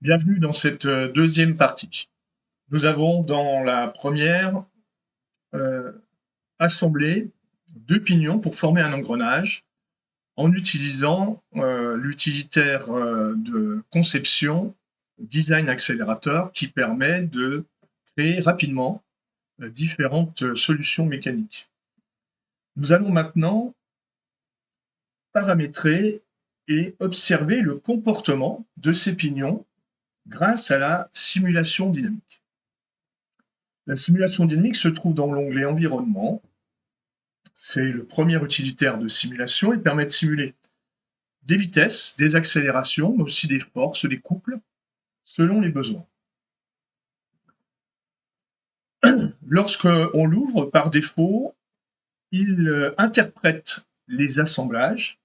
Bienvenue dans cette deuxième partie. Nous avons dans la première euh, assemblé deux pignons pour former un engrenage en utilisant l'utilitaire de conception Design Accelerator qui permet de créer rapidement différentes solutions mécaniques. Nous allons maintenant paramétrer et observer le comportement de ces pignons grâce à la simulation dynamique. La simulation dynamique se trouve dans l'onglet Environnement. C'est le premier utilitaire de simulation. Il permet de simuler des vitesses, des accélérations, mais aussi des forces, des couples, selon les besoins. Lorsqu'on l'ouvre, par défaut, il interprète les assemblages.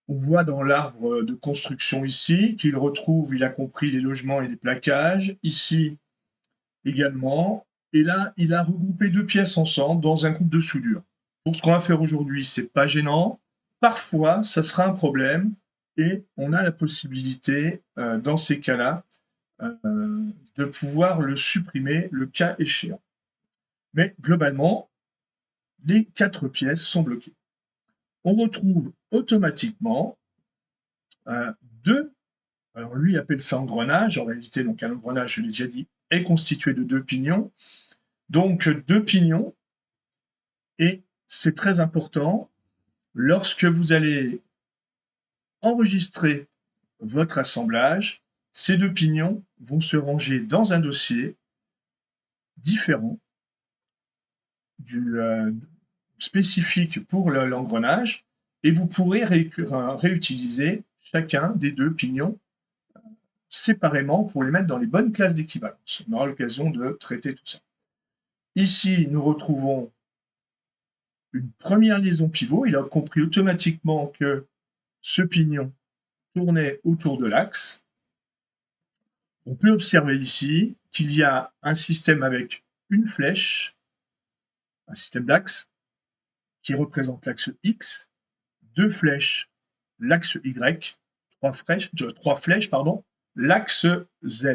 On voit dans l'arbre de construction ici qu'il retrouve, il a compris les logements et les plaquages. Ici également. Et là, il a regroupé deux pièces ensemble dans un groupe de soudure. Pour ce qu'on va faire aujourd'hui, c'est pas gênant. Parfois, ça sera un problème et on a la possibilité, dans ces cas-là, de pouvoir le supprimer le cas échéant. Mais globalement, les quatre pièces sont bloquées. On retrouve automatiquement deux, alors lui appelle ça engrenage, en réalité, donc un engrenage, je l'ai déjà dit, est constitué de deux pignons. Donc deux pignons, et c'est très important, lorsque vous allez enregistrer votre assemblage, ces deux pignons vont se ranger dans un dossier différent du spécifique pour l'engrenage, et vous pourrez réutiliser chacun des deux pignons séparément pour les mettre dans les bonnes classes d'équivalence. On aura l'occasion de traiter tout ça. Ici, nous retrouvons une première liaison pivot. Il a compris automatiquement que ce pignon tournait autour de l'axe. On peut observer ici qu'il y a un système avec une flèche, un système d'axe, qui représente l'axe X, deux flèches, l'axe Y, trois flèches, l'axe Z.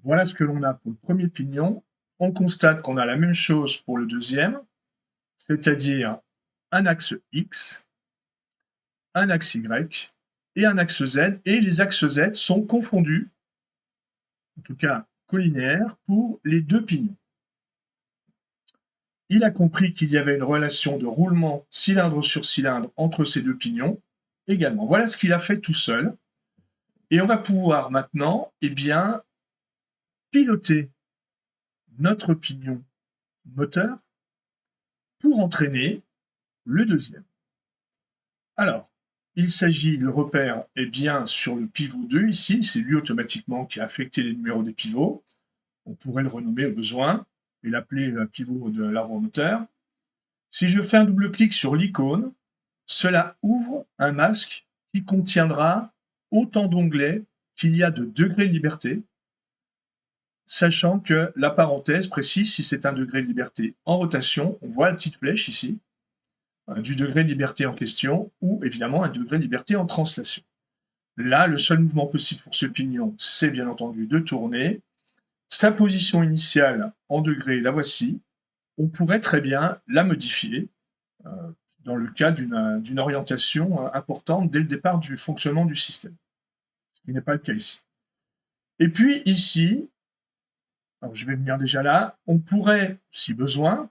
Voilà ce que l'on a pour le premier pignon. On constate qu'on a la même chose pour le deuxième, c'est-à-dire un axe X, un axe Y et un axe Z, et les axes Z sont confondus, en tout cas collinéaires, pour les deux pignons. Il a compris qu'il y avait une relation de roulement cylindre sur cylindre entre ces deux pignons également. Voilà ce qu'il a fait tout seul. Et on va pouvoir maintenant, piloter notre pignon moteur pour entraîner le deuxième. Alors, il s'agit, le repère est bien sur le pivot 2 ici, c'est lui automatiquement qui a affecté les numéros des pivots. On pourrait le renommer au besoin et l'appeler le pivot de l'arbre moteur. Si je fais un double clic sur l'icône, cela ouvre un masque qui contiendra autant d'onglets qu'il y a de degrés de liberté, sachant que la parenthèse précise si c'est un degré de liberté en rotation, on voit la petite flèche ici, du degré de liberté en question, ou évidemment un degré de liberté en translation. Là, le seul mouvement possible pour ce pignon, c'est bien entendu de tourner. Sa position initiale en degrés, la voici. On pourrait très bien la modifier dans le cas d'une orientation importante dès le départ du fonctionnement du système, ce qui n'est pas le cas ici. Et puis ici, alors je vais venir déjà là, on pourrait, si besoin,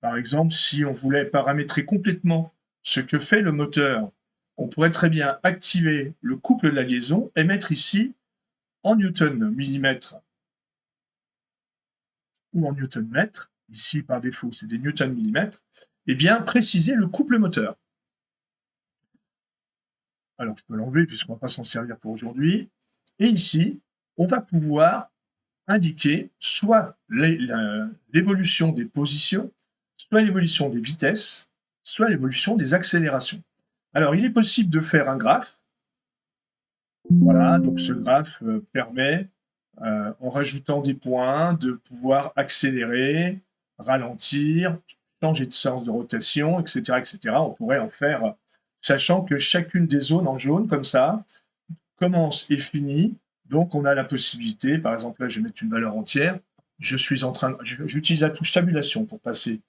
par exemple, si on voulait paramétrer complètement ce que fait le moteur, on pourrait très bien activer le couple de la liaison et mettre ici, en newton millimètre ou en newton mètre, ici par défaut c'est des newton millimètres, et bien préciser le couple moteur. Alors je peux l'enlever puisqu'on ne va pas s'en servir pour aujourd'hui. Et ici, on va pouvoir indiquer soit l'évolution des positions, soit l'évolution des vitesses, soit l'évolution des accélérations. Alors, il est possible de faire un graphe. Voilà, donc ce graphe permet, en rajoutant des points, de pouvoir accélérer, ralentir, changer de sens de rotation, etc., etc. On pourrait en faire, sachant que chacune des zones en jaune, comme ça, commence et finit. Donc, on a la possibilité, par exemple, là, je vais mettre une valeur entière. J'utilise la touche tabulation pour passer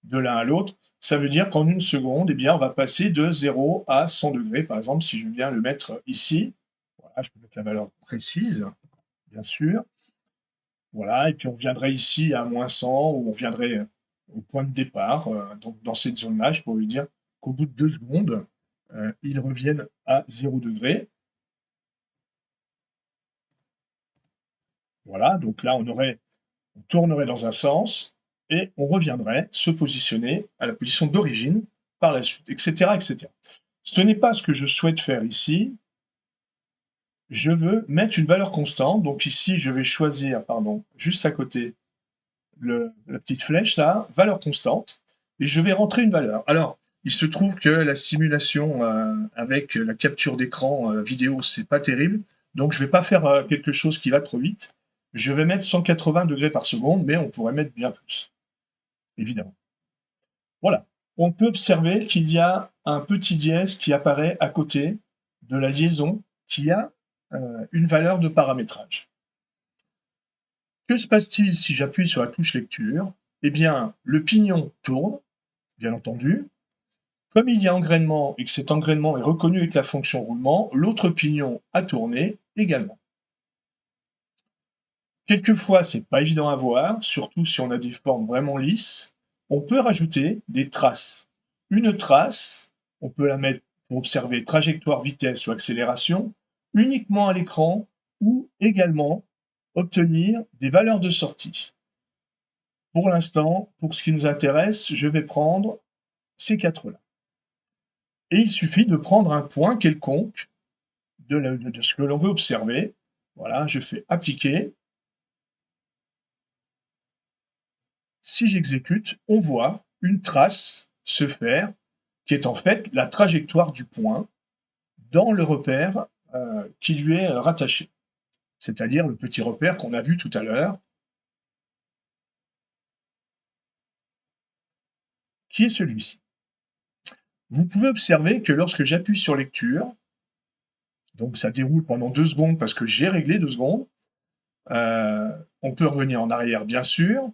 de l'un à l'autre. Ça veut dire qu'en une seconde, eh bien, on va passer de 0 à 100 degrés. Par exemple, si je viens le mettre ici, voilà, je peux mettre la valeur précise, bien sûr. Voilà, et puis on viendrait ici à -100 ou on viendrait au point de départ, donc dans cette zone-là, je pourrais lui dire qu'au bout de 2 secondes, ils reviennent à 0 degré. Voilà, donc là, on tournerait dans un sens et on reviendrait se positionner à la position d'origine par la suite, etc., etc. Ce n'est pas ce que je souhaite faire ici. Je veux mettre une valeur constante, donc ici, je vais choisir, pardon, juste à côté, la petite flèche là, valeur constante, et je vais rentrer une valeur. Alors, il se trouve que la simulation avec la capture d'écran vidéo, c'est pas terrible, donc je vais pas faire quelque chose qui va trop vite. Je vais mettre 180 degrés par seconde, mais on pourrait mettre bien plus, évidemment. Voilà. On peut observer qu'il y a un petit dièse qui apparaît à côté de la liaison qui a une valeur de paramétrage. Que se passe-t-il si j'appuie sur la touche lecture? Eh bien, le pignon tourne, bien entendu. Comme il y a engrainement et que cet engrainement est reconnu avec la fonction roulement, l'autre pignon a tourné également. Quelquefois, c'est pas évident à voir, surtout si on a des formes vraiment lisses. On peut rajouter des traces. Une trace, on peut la mettre pour observer trajectoire, vitesse ou accélération, uniquement à l'écran ou également obtenir des valeurs de sortie. Pour l'instant, pour ce qui nous intéresse, je vais prendre ces quatre-là. Et il suffit de prendre un point quelconque de ce que l'on veut observer. Voilà, je fais appliquer. Si j'exécute, on voit une trace se faire qui est en fait la trajectoire du point dans le repère qui lui est rattaché, c'est-à-dire le petit repère qu'on a vu tout à l'heure, qui est celui-ci. Vous pouvez observer que lorsque j'appuie sur lecture, donc ça déroule pendant 2 secondes parce que j'ai réglé 2 secondes, on peut revenir en arrière bien sûr,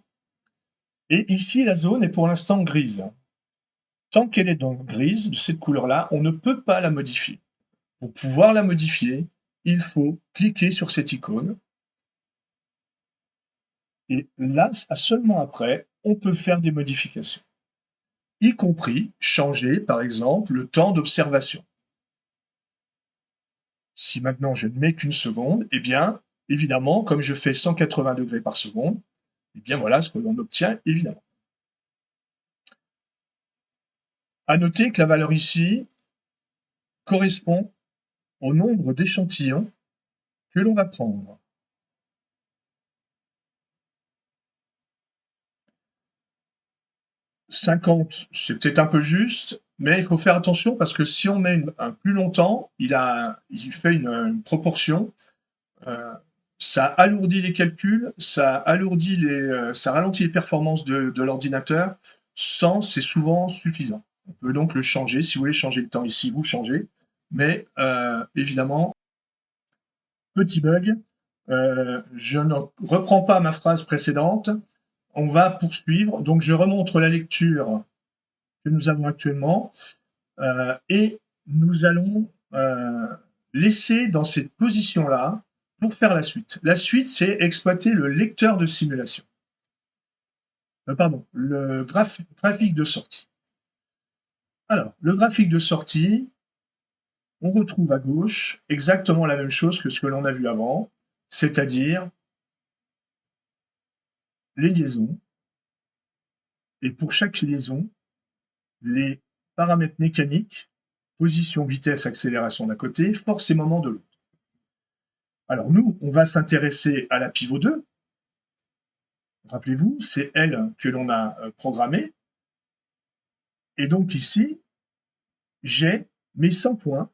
et ici la zone est pour l'instant grise. Tant qu'elle est donc grise, de cette couleur-là, on ne peut pas la modifier. Pour pouvoir la modifier, il faut cliquer sur cette icône. Et là, seulement après, on peut faire des modifications, y compris changer, par exemple, le temps d'observation. Si maintenant je ne mets qu'une seconde, eh bien, évidemment, comme je fais 180 degrés par seconde, eh bien voilà ce que l'on obtient, évidemment. À noter que la valeur ici correspond au nombre d'échantillons que l'on va prendre. 50, c'est peut-être un peu juste, mais il faut faire attention parce que si on met un plus longtemps, il fait une proportion. Ça alourdit les calculs, ça ralentit les performances de l'ordinateur. 100, c'est souvent suffisant. On peut donc le changer. Si vous voulez changer le temps ici, vous changez. Mais évidemment, petit bug, je ne reprends pas ma phrase précédente. On va poursuivre. Donc, je remontre la lecture que nous avons actuellement et nous allons laisser dans cette position-là pour faire la suite. La suite, c'est exploiter le lecteur de simulation. Pardon, le graphique de sortie. Alors, le graphique de sortie, on retrouve à gauche exactement la même chose que ce que l'on a vu avant, c'est-à-dire les liaisons. Et pour chaque liaison, les paramètres mécaniques, position, vitesse, accélération d'un côté, force et moment de l'autre. Alors nous, on va s'intéresser à la pivot 2. Rappelez-vous, c'est elle que l'on a programmée. Et donc ici, j'ai mes 100 points.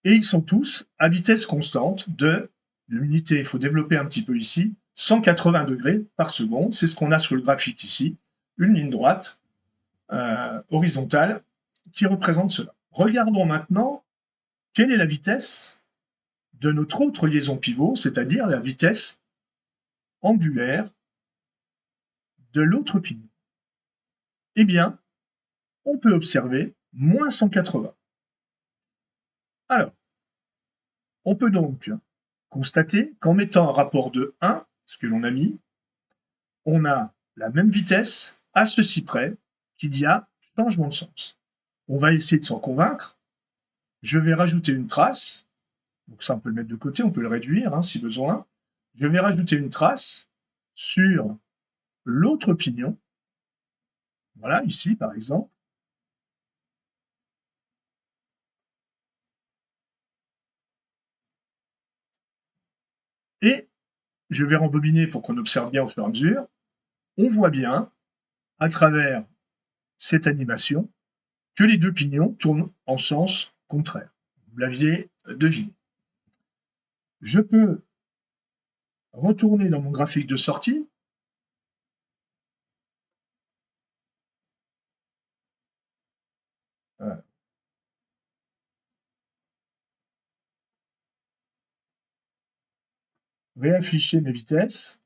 Et ils sont tous à vitesse constante de l'unité, il faut développer un petit peu ici, 180 degrés par seconde. C'est ce qu'on a sur le graphique ici. Une ligne droite horizontale qui représente cela. Regardons maintenant quelle est la vitesse de notre autre liaison pivot, c'est-à-dire la vitesse angulaire de l'autre pignon. Eh bien, on peut observer moins 180. Alors, on peut donc constater qu'en mettant un rapport de 1, ce que l'on a mis, on a la même vitesse à ceci près qu'il y a changement de sens. On va essayer de s'en convaincre. Je vais rajouter une trace. Donc ça, on peut le mettre de côté, on peut le réduire si besoin. Je vais rajouter une trace sur l'autre pignon. Voilà, ici par exemple. Et je vais rembobiner pour qu'on observe bien au fur et à mesure. On voit bien, à travers cette animation, que les deux pignons tournent en sens contraire. Vous l'aviez deviné. Je peux retourner dans mon graphique de sortie. Réafficher mes vitesses.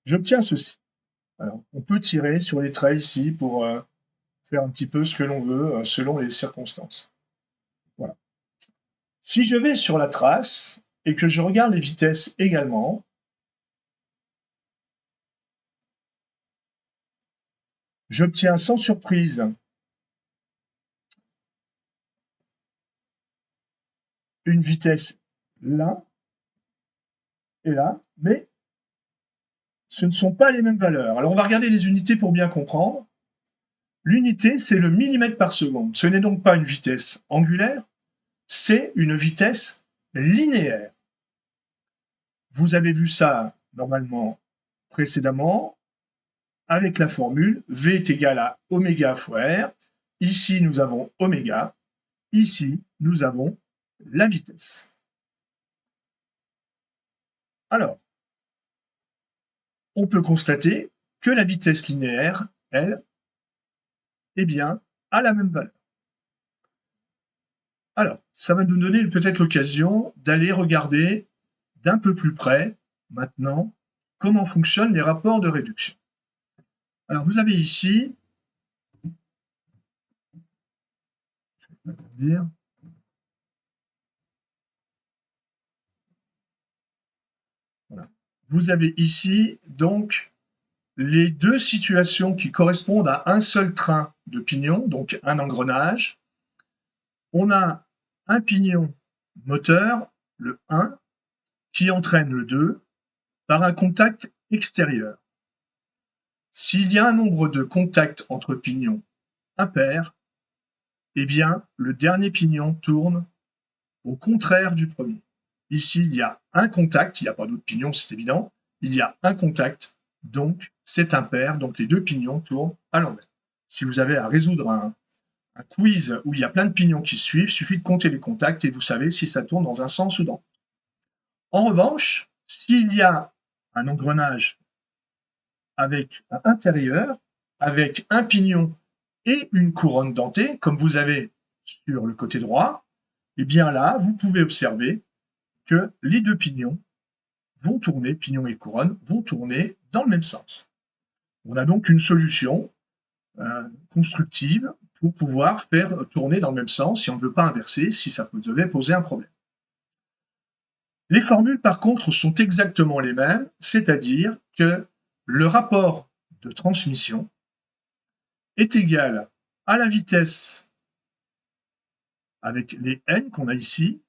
J'obtiens ceci. Alors, on peut tirer sur les traits ici pour faire un petit peu ce que l'on veut selon les circonstances. Voilà. Si je vais sur la trace et que je regarde les vitesses également, j'obtiens sans surprise une vitesse là et là, mais ce ne sont pas les mêmes valeurs. Alors on va regarder les unités pour bien comprendre. L'unité, c'est le millimètre par seconde. Ce n'est donc pas une vitesse angulaire, c'est une vitesse linéaire. Vous avez vu ça normalement précédemment avec la formule V est égal à oméga fois R. Ici, nous avons oméga. Ici, nous avons la vitesse. Alors, on peut constater que la vitesse linéaire, elle, eh bien, a la même valeur. Alors, ça va nous donner peut-être l'occasion d'aller regarder d'un peu plus près, maintenant, comment fonctionnent les rapports de réduction. Alors, vous avez ici, je vais dire, voilà. Vous avez ici, donc, les deux situations qui correspondent à un seul train de pignon, donc un engrenage. On a un pignon moteur, le 1, qui entraîne le 2 par un contact extérieur. S'il y a un nombre de contacts entre pignons impair, eh bien, le dernier pignon tourne au contraire du premier. Ici, il y a un contact, il n'y a pas d'autres pignons, c'est évident. Il y a un contact, donc c'est impair, donc les deux pignons tournent à l'envers. Si vous avez à résoudre un quiz où il y a plein de pignons qui suivent, il suffit de compter les contacts et vous savez si ça tourne dans un sens ou dans l'autre. En revanche, s'il y a un engrenage avec un intérieur, avec un pignon et une couronne dentée, comme vous avez sur le côté droit, et bien là, vous pouvez observer que les deux pignons vont tourner, pignon et couronne, vont tourner dans le même sens. On a donc une solution constructive pour pouvoir faire tourner dans le même sens si on ne veut pas inverser, si ça devait poser un problème. Les formules, par contre, sont exactement les mêmes, c'est-à-dire que le rapport de transmission est égal à la vitesse avec les n qu'on a ici,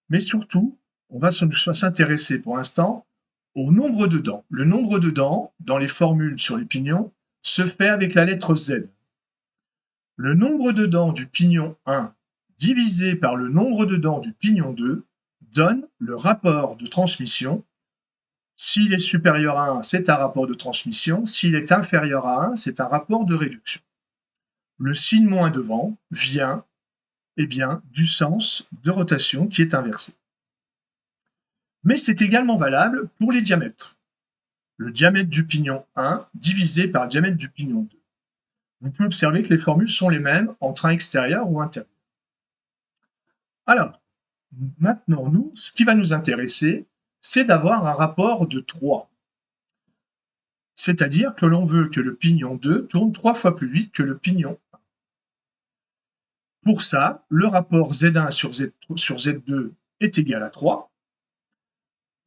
mais surtout, on va s'intéresser pour l'instant au nombre de dents. Le nombre de dents, dans les formules sur les pignons, se fait avec la lettre Z. Le nombre de dents du pignon 1 divisé par le nombre de dents du pignon 2 donne le rapport de transmission. S'il est supérieur à 1, c'est un rapport de transmission. S'il est inférieur à 1, c'est un rapport de réduction. Le signe moins devant vient du sens de rotation qui est inversé. Mais c'est également valable pour les diamètres. Le diamètre du pignon 1 divisé par le diamètre du pignon 2. Vous pouvez observer que les formules sont les mêmes en train extérieur ou intérieur. Alors, maintenant, nous, ce qui va nous intéresser, c'est d'avoir un rapport de 3. C'est-à-dire que l'on veut que le pignon 2 tourne 3 fois plus vite que le pignon 1. Pour ça, le rapport Z1 sur Z2 est égal à 3.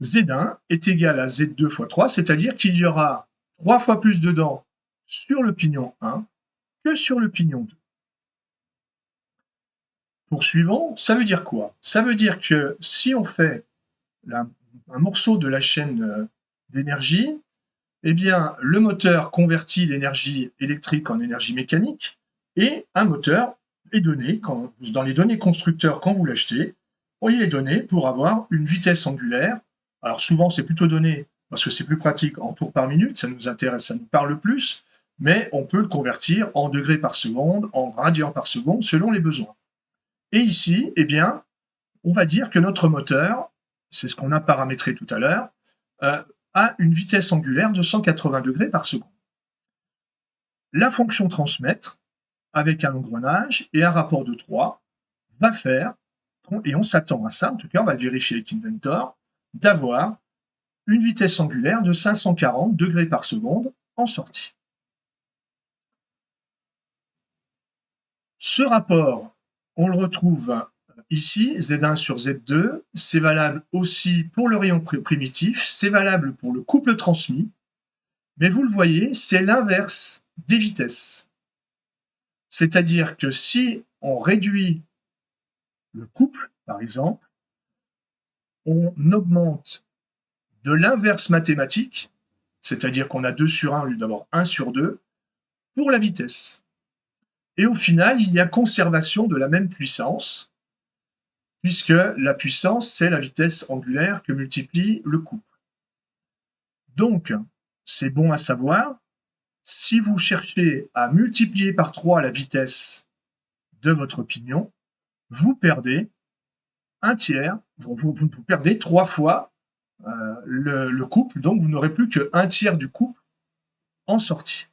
Z1 est égal à Z2 fois 3, c'est-à-dire qu'il y aura 3 fois plus de dents sur le pignon 1 que sur le pignon 2. Poursuivons, ça veut dire quoi? Ça veut dire que si on fait un morceau de la chaîne d'énergie, eh bien, le moteur convertit l'énergie électrique en énergie mécanique et un moteur est donné, dans les données constructeurs quand vous l'achetez, il est donné pour avoir une vitesse angulaire. Alors souvent, c'est plutôt donné, parce que c'est plus pratique, en tours par minute, ça nous intéresse, ça nous parle plus, mais on peut le convertir en degrés par seconde, en radians par seconde, selon les besoins. Et ici, eh bien, on va dire que notre moteur, c'est ce qu'on a paramétré tout à l'heure, a une vitesse angulaire de 180 degrés par seconde. La fonction transmettre, avec un engrenage et un rapport de 3, va faire, et on s'attend à ça, en tout cas on va le vérifier avec Inventor, d'avoir une vitesse angulaire de 540 degrés par seconde en sortie. Ce rapport, on le retrouve ici, Z1 sur Z2, c'est valable aussi pour le rayon primitif, c'est valable pour le couple transmis, mais vous le voyez, c'est l'inverse des vitesses. C'est-à-dire que si on réduit le couple, par exemple, on augmente de l'inverse mathématique, c'est-à-dire qu'on a 2 sur 1 au lieu d'avoir 1 sur 2, pour la vitesse. Et au final, il y a conservation de la même puissance, puisque la puissance, c'est la vitesse angulaire que multiplie le couple. Donc, c'est bon à savoir, si vous cherchez à multiplier par 3 la vitesse de votre pignon, vous perdez un tiers, vous perdez 3 fois le couple, donc vous n'aurez plus qu'un tiers du couple en sortie.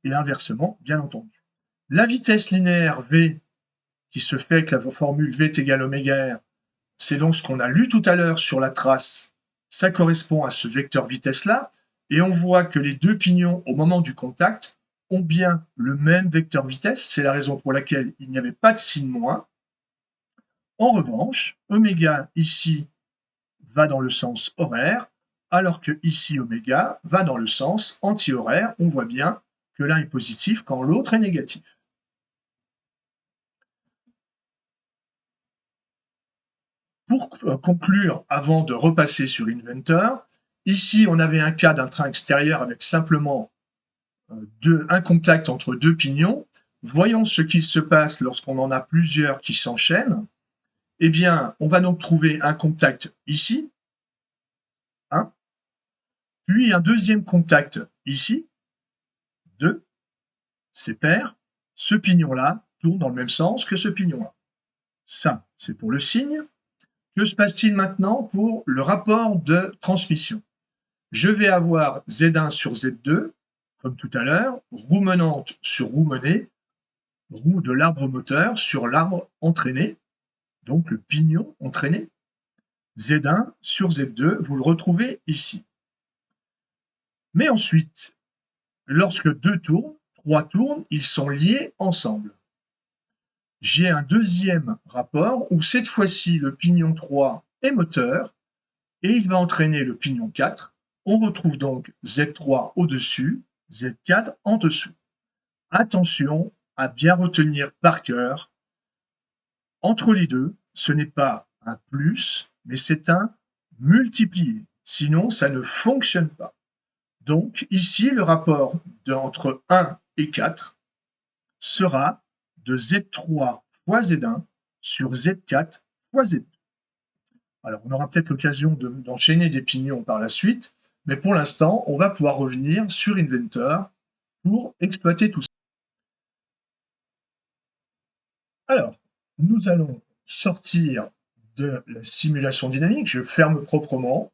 Et inversement, bien entendu. La vitesse linéaire V, qui se fait avec la formule V est égal oméga R, c'est donc ce qu'on a lu tout à l'heure sur la trace, ça correspond à ce vecteur vitesse-là, et on voit que les deux pignons, au moment du contact, ont bien le même vecteur vitesse, c'est la raison pour laquelle il n'y avait pas de signe moins. En revanche, oméga ici va dans le sens horaire, alors que ici oméga va dans le sens anti-horaire. On voit bien que l'un est positif quand l'autre est négatif. Pour conclure, avant de repasser sur Inventor, ici on avait un cas d'un train extérieur avec simplement un contact entre deux pignons. Voyons ce qui se passe lorsqu'on en a plusieurs qui s'enchaînent. Eh bien, on va donc trouver un contact ici, puis un deuxième contact ici, 2, c'est pair. Ce pignon-là tourne dans le même sens que ce pignon-là. Ça, c'est pour le signe. Que se passe-t-il maintenant pour le rapport de transmission? Je vais avoir Z1 sur Z2, comme tout à l'heure, roue menante sur roue menée, roue de l'arbre moteur sur l'arbre entraîné, donc le pignon entraîné. Z1 sur Z2, vous le retrouvez ici. Mais ensuite, lorsque 2 tournent, 3 tournent, ils sont liés ensemble. J'ai un deuxième rapport où cette fois-ci le pignon 3 est moteur et il va entraîner le pignon 4. On retrouve donc Z3 au-dessus, Z4 en dessous. Attention à bien retenir par cœur, entre les deux, ce n'est pas un plus, mais c'est un multiplié. Sinon, ça ne fonctionne pas. Donc ici, le rapport entre 1 et 4 sera de Z3 fois Z1 sur Z4 fois Z2. Alors, on aura peut-être l'occasion d'enchaîner des pignons par la suite, mais pour l'instant, on va pouvoir revenir sur Inventor pour exploiter tout ça. Alors, nous allons sortir de la simulation dynamique, je ferme proprement,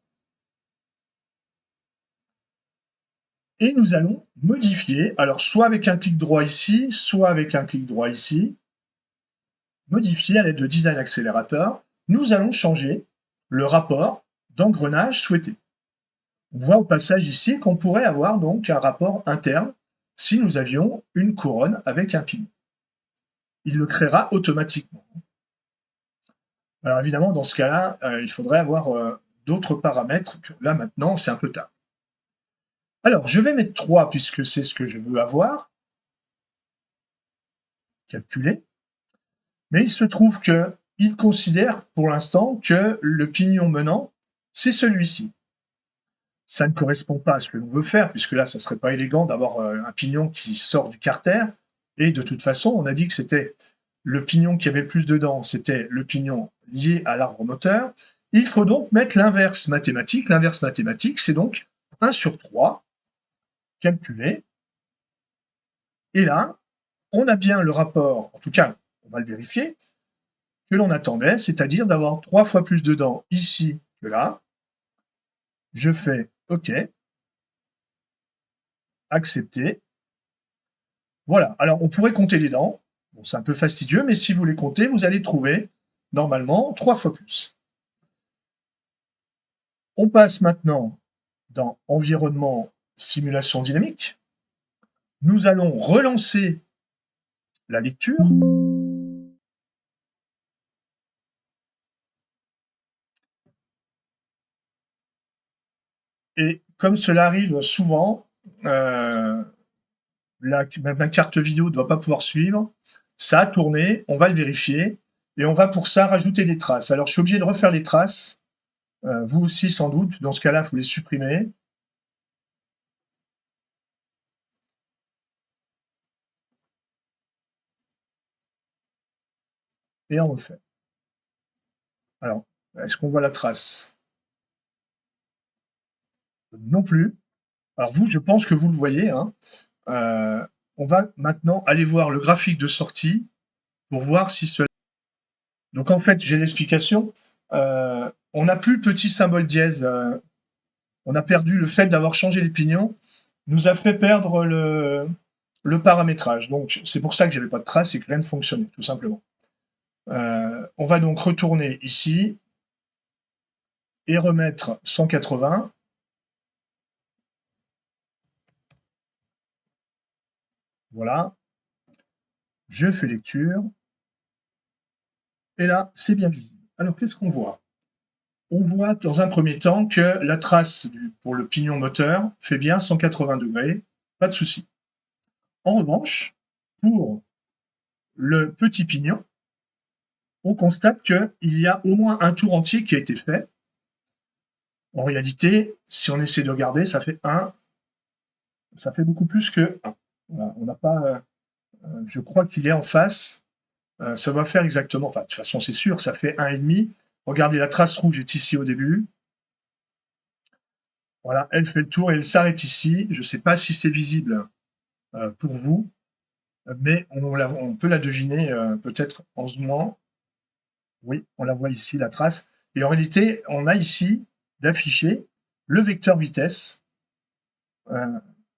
Et nous allons modifier, alors soit avec un clic droit ici, soit avec un clic droit ici, modifier à l'aide de Design Accelerator, nous allons changer le rapport d'engrenage souhaité. On voit au passage ici qu'on pourrait avoir donc un rapport interne si nous avions une couronne avec un pignon. Il le créera automatiquement. Alors évidemment, dans ce cas-là, il faudrait avoir d'autres paramètres que là maintenant, c'est un peu tard. Alors, je vais mettre 3 puisque c'est ce que je veux avoir. Calculer. Mais il se trouve qu'il considère pour l'instant que le pignon menant, c'est celui-ci. Ça ne correspond pas à ce que l'on veut faire, puisque là, ça serait pas élégant d'avoir un pignon qui sort du carter. Et de toute façon, on a dit que c'était le pignon qui avait le plus de dents, c'était le pignon lié à l'arbre moteur. Il faut donc mettre l'inverse mathématique. L'inverse mathématique, c'est donc 1 sur 3, calculé. Et là, on a bien le rapport, en tout cas, on va le vérifier, que l'on attendait, c'est-à-dire d'avoir 3 fois plus de dents ici que là. Je fais OK, accepter. Voilà, alors on pourrait compter les dents. Bon, c'est un peu fastidieux, mais si vous les comptez, vous allez trouver, normalement, 3 fois plus. On passe maintenant dans Environnement, simulation dynamique. Nous allons relancer la lecture. Et comme cela arrive souvent, ma carte vidéo ne doit pas pouvoir suivre. Ça a tourné, on va le vérifier. Et on va pour ça rajouter des traces. Alors je suis obligé de refaire les traces. Vous aussi sans doute. Dans ce cas-là, il faut les supprimer. Et on refait. Alors, est-ce qu'on voit la trace? Non plus. Alors vous, je pense que vous le voyez, hein. On va maintenant aller voir le graphique de sortie pour voir si cela... Donc en fait, j'ai l'explication. On n'a plus le petit symbole dièse. On a perdu le fait d'avoir changé les pignons, nous a fait perdre le paramétrage. Donc c'est pour ça que j'avais pas de trace et que rien ne fonctionnait, tout simplement. On va donc retourner ici et remettre 180. Voilà. Je fais lecture. Et là, c'est bien visible. Alors, qu'est-ce qu'on voit? On voit dans un premier temps que la trace pour le pignon moteur fait bien 180 degrés, pas de souci. En revanche, pour le petit pignon, on constate qu'il y a au moins un tour entier qui a été fait. En réalité, si on essaie de regarder, ça fait ça fait beaucoup plus que 1. Voilà, on n'a pas, je crois qu'il est en face, ça va faire exactement, enfin de toute façon c'est sûr, ça fait 1,5. Regardez, la trace rouge est ici au début. Voilà, elle fait le tour et elle s'arrête ici. Je ne sais pas si c'est visible pour vous, mais on peut la deviner peut-être en zoomant. Oui, on la voit ici, la trace. Et en réalité, on a ici d'afficher le vecteur vitesse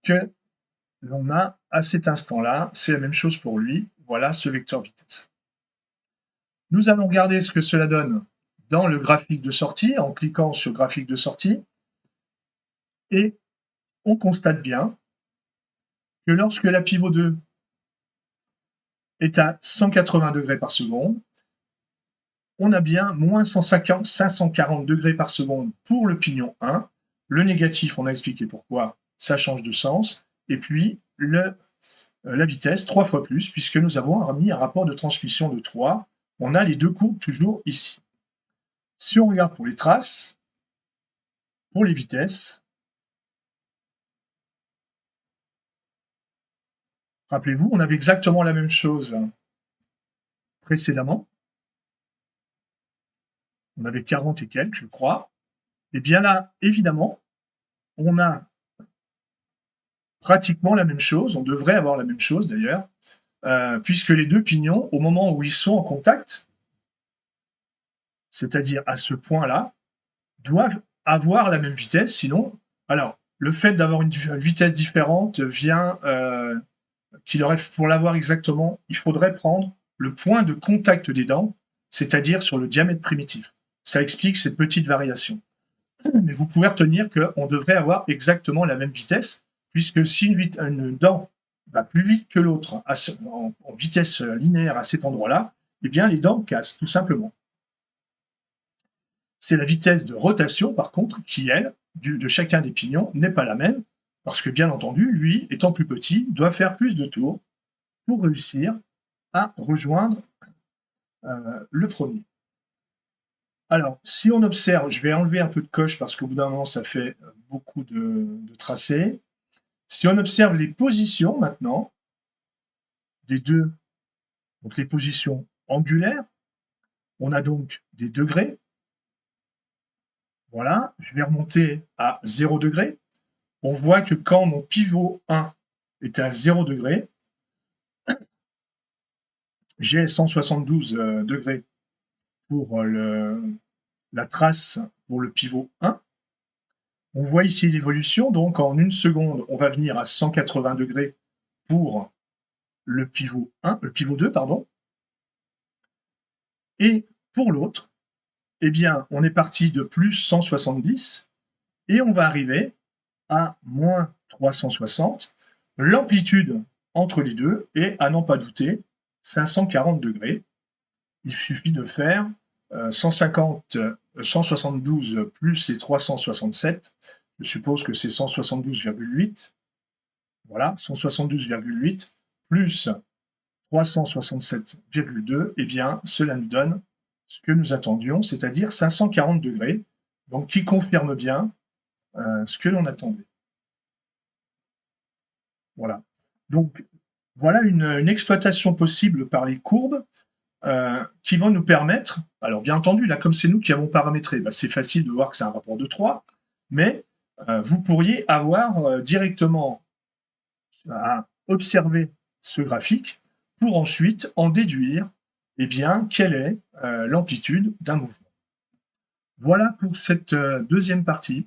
que l'on a à cet instant-là. C'est la même chose pour lui. Voilà ce vecteur vitesse. Nous allons regarder ce que cela donne dans le graphique de sortie en cliquant sur graphique de sortie. Et on constate bien que lorsque la pivot 2 est à 180 degrés par seconde, on a bien moins 540 degrés par seconde pour le pignon 1. Le négatif, on a expliqué pourquoi ça change de sens. Et puis, la vitesse, 3 fois plus, puisque nous avons remis un rapport de transmission de 3. On a les deux courbes toujours ici. Si on regarde pour les traces, pour les vitesses, rappelez-vous, on avait exactement la même chose précédemment. On avait 40 et quelques, je crois. Et bien là, évidemment, on a pratiquement la même chose, on devrait avoir la même chose d'ailleurs, puisque les deux pignons, au moment où ils sont en contact, c'est-à-dire à ce point-là, doivent avoir la même vitesse, sinon... Alors, le fait d'avoir une vitesse différente vient, pour l'avoir exactement, il faudrait prendre le point de contact des dents, c'est-à-dire sur le diamètre primitif. Ça explique cette petite variation. Mais vous pouvez retenir qu'on devrait avoir exactement la même vitesse, puisque si une dent va plus vite que l'autre en vitesse linéaire à cet endroit-là, eh bien les dents cassent, tout simplement. C'est la vitesse de rotation, par contre, qui, elle, de chacun des pignons, n'est pas la même, parce que, bien entendu, lui, étant plus petit, doit faire plus de tours pour réussir à rejoindre le premier. Alors, si on observe, je vais enlever un peu de coche parce qu'au bout d'un moment, ça fait beaucoup de tracés. Si on observe les positions maintenant des deux, donc les positions angulaires, on a donc des degrés. Voilà, je vais remonter à 0 degré. On voit que quand mon pivot 1 était à 0 degré, j'ai 172 degrés pour la trace pour le pivot 1. On voit ici l'évolution, donc en une seconde, on va venir à 180 degrés pour le pivot 2, pardon. Et pour l'autre, eh bien, on est parti de plus 170 et on va arriver à moins 360. L'amplitude entre les deux est, à n'en pas douter, 540 degrés. Il suffit de faire 172 plus les 367. Je suppose que c'est 172,8. Voilà, 172,8 plus 367,2, eh bien, cela nous donne ce que nous attendions, c'est-à-dire 540 degrés, donc qui confirme bien ce que l'on attendait. Voilà. Donc, voilà une exploitation possible par les courbes qui vont nous permettre, alors bien entendu, là, comme c'est nous qui avons paramétré, bah, c'est facile de voir que c'est un rapport de 3, mais vous pourriez avoir directement à observer ce graphique pour ensuite en déduire eh bien, quelle est l'amplitude d'un mouvement. Voilà pour cette deuxième partie.